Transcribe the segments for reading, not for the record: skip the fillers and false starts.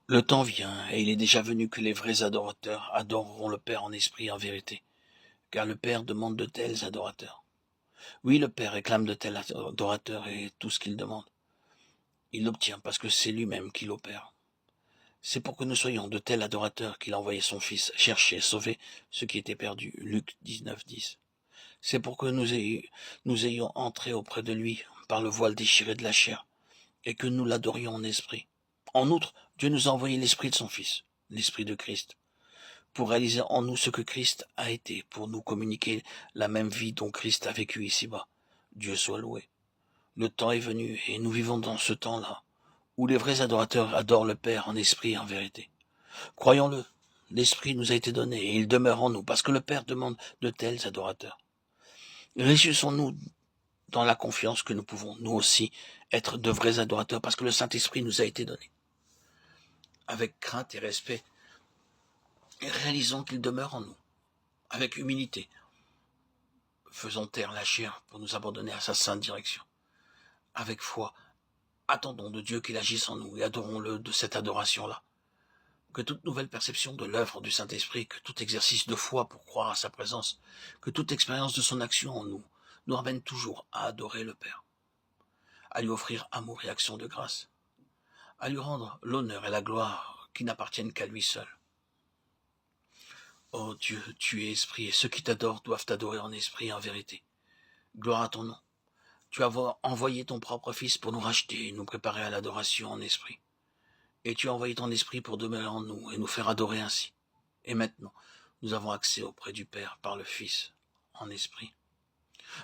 Le temps vient, et il est déjà venu que les vrais adorateurs adoreront le Père en esprit et en vérité, car le Père demande de tels adorateurs. Oui, le Père réclame de tels adorateurs et tout ce qu'il demande. Il l'obtient parce que c'est lui-même qui l'opère. C'est pour que nous soyons de tels adorateurs qu'il a envoyé son Fils chercher et sauver ce qui était perdu. Luc 19:10. C'est pour que nous ayons entré auprès de lui par le voile déchiré de la chair, et que nous l'adorions en esprit. En outre, Dieu nous a envoyé l'esprit de son Fils, l'esprit de Christ, pour réaliser en nous ce que Christ a été, pour nous communiquer la même vie dont Christ a vécu ici-bas. Dieu soit loué. Le temps est venu, et nous vivons dans ce temps-là, où les vrais adorateurs adorent le Père en esprit et en vérité. Croyons-le, l'Esprit nous a été donné, et il demeure en nous, parce que le Père demande de tels adorateurs. Réjouissons-nous dans la confiance que nous pouvons, nous aussi, être de vrais adorateurs, parce que le Saint-Esprit nous a été donné. Avec crainte et respect, et réalisons qu'il demeure en nous, avec humilité. Faisons taire la chair pour nous abandonner à sa sainte direction. Avec foi, attendons de Dieu qu'il agisse en nous et adorons-le de cette adoration-là. Que toute nouvelle perception de l'œuvre du Saint-Esprit, que tout exercice de foi pour croire à sa présence, que toute expérience de son action en nous, nous ramène toujours à adorer le Père, à lui offrir amour et action de grâce, à lui rendre l'honneur et la gloire qui n'appartiennent qu'à lui seul. Ô Dieu, tu es esprit, et ceux qui t'adorent doivent t'adorer en esprit et en vérité. Gloire à ton nom. Tu as envoyé ton propre Fils pour nous racheter et nous préparer à l'adoration en esprit. Et tu as envoyé ton esprit pour demeurer en nous et nous faire adorer ainsi. Et maintenant, nous avons accès auprès du Père par le Fils, en esprit.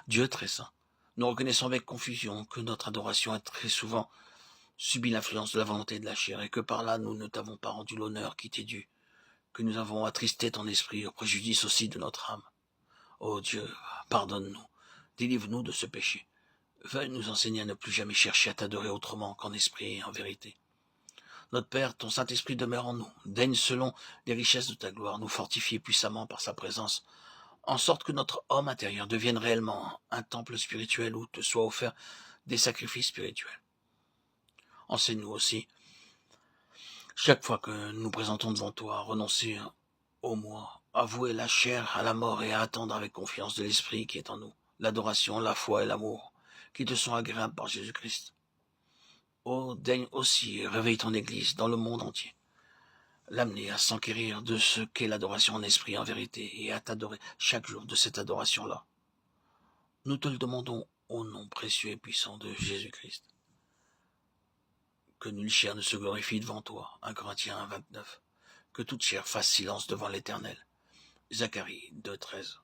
Dieu très saint, nous reconnaissons avec confusion que notre adoration a très souvent subi l'influence de la volonté de la chair et que par là nous ne t'avons pas rendu l'honneur qui t'est dû, que nous avons attristé ton esprit au préjudice aussi de notre âme. Ô Dieu, pardonne-nous, délivre-nous de ce péché. Veuille nous enseigner à ne plus jamais chercher à t'adorer autrement qu'en esprit et en vérité. Notre Père, ton Saint-Esprit demeure en nous. Daigne, selon les richesses de ta gloire, nous fortifier puissamment par sa présence, en sorte que notre homme intérieur devienne réellement un temple spirituel où te soient offerts des sacrifices spirituels. Enseigne-nous aussi, chaque fois que nous présentons devant toi, à renoncer au moi, à vouer la chair à la mort et à attendre avec confiance de l'Esprit qui est en nous, l'adoration, la foi et l'amour, qui te sont agréables par Jésus-Christ. Oh, daigne aussi réveiller ton Église dans le monde entier, l'amener à s'enquérir de ce qu'est l'adoration en esprit et en vérité, et à t'adorer chaque jour de cette adoration-là. Nous te le demandons au nom précieux et puissant de Jésus-Christ. Que nulle chair ne se glorifie devant toi. 1 Corinthiens 29. Que toute chair fasse silence devant l'Éternel. Zacharie 2:13.